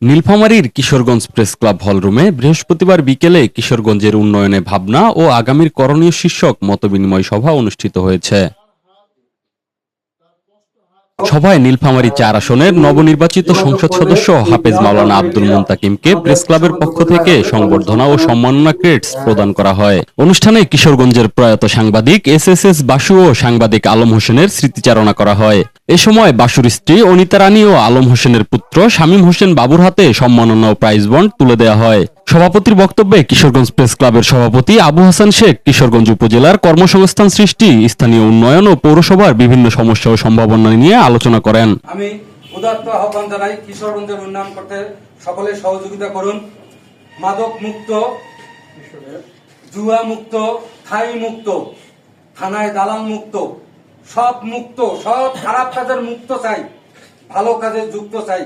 নীলফামারীর Kishoreganj press club হলরুমে বৃহস্পতিবার বিকেলে কিশোরগঞ্জের উন্নয়নে ভাবনা ও আগামীর করণীয় শীর্ষক মতবিনিময় সভা অনুষ্ঠিত হয়েছে। সভায় নীলফামারী ৪ আসনের নবনির্বাচিত সংসদ সদস্য হাফেজ মাওলানা আব্দুল মুন্তাকিমকে প্রেস ক্লাবের পক্ষ থেকে সংবর্ধনা ও সম্মাননা ক্রেডস প্রদান করা হয়। অনুষ্ঠানে কিশোরগঞ্জের প্রয়াত সাংবাদিক এস বাসু ও সাংবাদিক আলম হোসেনের স্মৃতিচারণা করা হয়। এ সময় বাসুর স্ত্রী অনিতা রানী ও আলম হোসেনের পুত্র শামীম হোসেন বাবুর হাতে সম্মাননা ও প্রাইজ বন্ড তুলে দেওয়া হয়। সভাপতির বক্তব্যে কিশোরগঞ্জ প্রেস ক্লাবের সভাপতি আবু হাসান শেখ কিশোরগঞ্জ উপজেলার কর্মসংস্থান সৃষ্টি, স্থানীয় উন্নয়ন ও পৌরসভার বিভিন্ন সমস্যা ও সম্ভাবনা নিয়ে আলোচনা করেন। আমি উদাত্ত আহ্বান জানাই, কিশোরগঞ্জের উন্নয়ন করতে সকলে সহযোগিতা করুন। মাদক মুক্ত, জুয়া মুক্ত, থাই মুক্ত, থানায় দালাল মুক্ত, সব মুক্ত, সব খারাপ কাজের মুক্ত চাই, ভালো কাজে যুক্ত চাই।